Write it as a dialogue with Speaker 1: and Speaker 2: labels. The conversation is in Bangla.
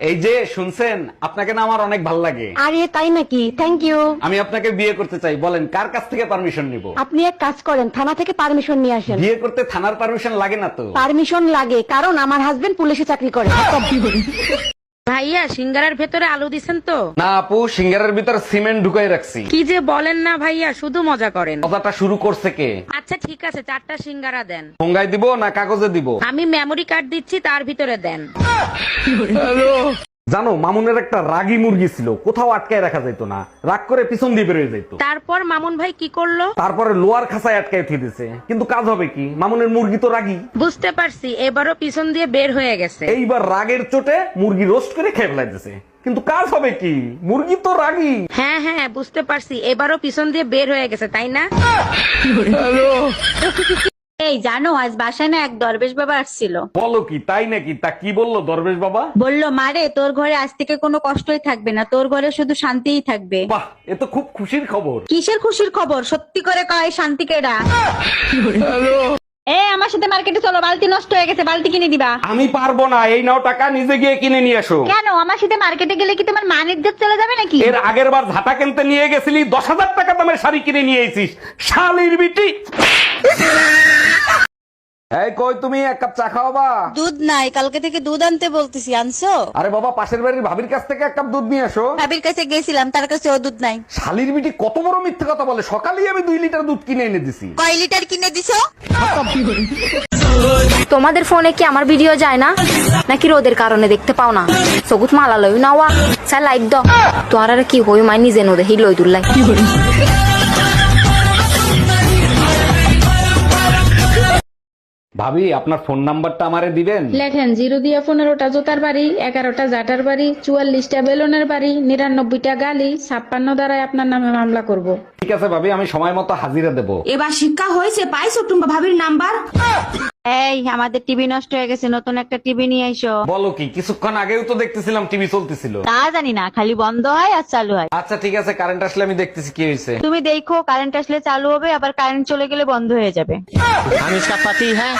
Speaker 1: এই যে শুনছেন, আপনাকে না আমার অনেক ভালো লাগে।
Speaker 2: আরে তাই নাকি? Thank you.
Speaker 1: আমি আপনাকে বিয়ে করতে চাই, বলেন কার কাছ থেকে পারমিশন নিব?
Speaker 2: আপনি এক কাজ করেন, থানা থেকে পারমিশন নিয়ে আসেন।
Speaker 1: বিয়ে করতে থানার পারমিশন লাগে না তো?
Speaker 2: পারমিশন লাগে, কারণ আমার হাজবেন্ড পুলিশে চাকরি করে।
Speaker 3: ভাইয়া সিঙ্গারার ভেতরে আলু দিছেন তো?
Speaker 1: না আপু, সিঙ্গারের ভিতর সিমেন্ট ঢুকাই রাখছি।
Speaker 3: কি যে বলেন না ভাইয়া, শুধু মজা করেন।
Speaker 1: কথাটা শুরু করছে কে?
Speaker 3: আচ্ছা ঠিক আছে, 4টা সিঙ্গারা দেন।
Speaker 1: ফোঙ্গায় দিব না কাগজে দিব?
Speaker 3: আমি মেমোরি কার্ড দিচ্ছি, তার ভিতরে দেন।
Speaker 1: জানো, মামুনের একটা রাগী মুরগি ছিল, কোথাও আটকায় রাখা যেত না, রাগ করে পিছন দিয়ে বেরোয় যেত।
Speaker 3: তারপর মামুন ভাই কি করলো?
Speaker 1: তারপরে লোয়ার খাঁচায় আটকায় থিয়ে দিছে, কিন্তু কাজ হবে কি, মামুনের মুরগি তো রাগী।
Speaker 3: বুঝতে পারছি, এবারও পিছন দিয়ে বের হয়ে গেছে।
Speaker 1: এইবার রাগের চোটে মুরগি রোস্ট করে খেয়ে ফেলাইতেছে, কিন্তু কাজ হবে কি, মুরগি তো রাগী।
Speaker 3: হ্যাঁ হ্যাঁ বুঝতে পারছি, এবারও পিছন দিয়ে বের হয়ে গেছে, তাই না?
Speaker 4: এই জানো, আজ বাসায় না এক দরবেশ বাবা আসছিল।
Speaker 1: বলো কি, তাই নাকি? তা কি বললো দরবেশ বাবা?
Speaker 4: বললো, মারে তোর ঘরে আজ থেকে কোনো কষ্টই থাকবে না, তোর ঘরে শুধু শান্তিই থাকবে।
Speaker 1: বাহ, এ তো খুব খুশির খবর।
Speaker 4: কিসের খুশির খবর? সত্যি করে কয়, শান্তি কেডা? আমার সাথে মার্কেটে চলো, বালতি নষ্ট হয়ে গেছে, বালতি কিনে দিবা।
Speaker 1: আমি পারবো না, এই নাও টাকা, নিজে গিয়ে কিনে নিয়ে আসো।
Speaker 4: কেন? আমার সাথে মার্কেটে গেলে কি তোমার মান ইজ্জত চলে যাবে নাকি?
Speaker 1: এর আগের বার ঝাঁটা কিনতে নিয়ে গেছিলি, 10,000 টাকা দামের শাড়ি কিনে নিয়ে এসিস, শালির বিটি। এই কই তুমি, এক কাপ চা খাওয়াবা?
Speaker 5: দুধ নাই, কালকে থেকে দুধ আনতে বলতেছি, আনছো?
Speaker 1: আরে বাবা, পাশের বাড়ির ভাবির কাছ থেকে এক কাপ দুধ নিয়ে আসো।
Speaker 5: ভাবির কাছে গেছিলাম, তার কাছে ও দুধ নাই।
Speaker 1: শালির বিটি কত বড় মিথ্যে কথা বলে, সকালেই আমি 2 লিটার দুধ কিনে এনে দিছি।
Speaker 5: কয় লিটার কিনে দিছো?
Speaker 6: তোমাদের ফোনে কি আমার ভিডিও যায় না নাকি রোদের কারণে দেখতে পাও না? সগুত মালা লই নাওয়া চাই লাইক দ তো আর কি হই মাই নিজে নো দেখি লই দুলাই।
Speaker 1: ভাবি, আপনার ফোন নাম্বারটা আমারে দিবেন?
Speaker 7: লেখেন 0 দিয়া 15টা জোতার বাড়ি, 11টা জাটার বাড়ি, 44টা বেলুনের বাড়ি, 99টা গালি, 56 দ্বারাই আপনার নামে মামলা করব।
Speaker 1: ঠিক আছে ভাবি, আমি সময় মতো হাজিরা দেব।
Speaker 8: এবার শিক্ষা হয়েছে, পাইছো টুম্পা ভাবির নাম্বার?
Speaker 4: এই আমাদের টিভি নষ্ট হয়ে গেছে, নতুন একটা টিভি নিয়ে আইসো।
Speaker 1: বলো কি, কিছুক্ষণ আগেও তো দেখতেছিলাম টিভি চলতেছিল।
Speaker 4: তা জানি না, খালি বন্ধ হয় আর চালু হয়।
Speaker 1: আচ্ছা ঠিক আছে, কারেন্ট আসলে আমি দেখতেছি কি হয়েছে।
Speaker 4: তুমি দেখো, কারেন্ট আসলে চালু হবে, আবার কারেন্ট চলে গেলে বন্ধ হয়ে যাবে।
Speaker 9: हम इसका पति है।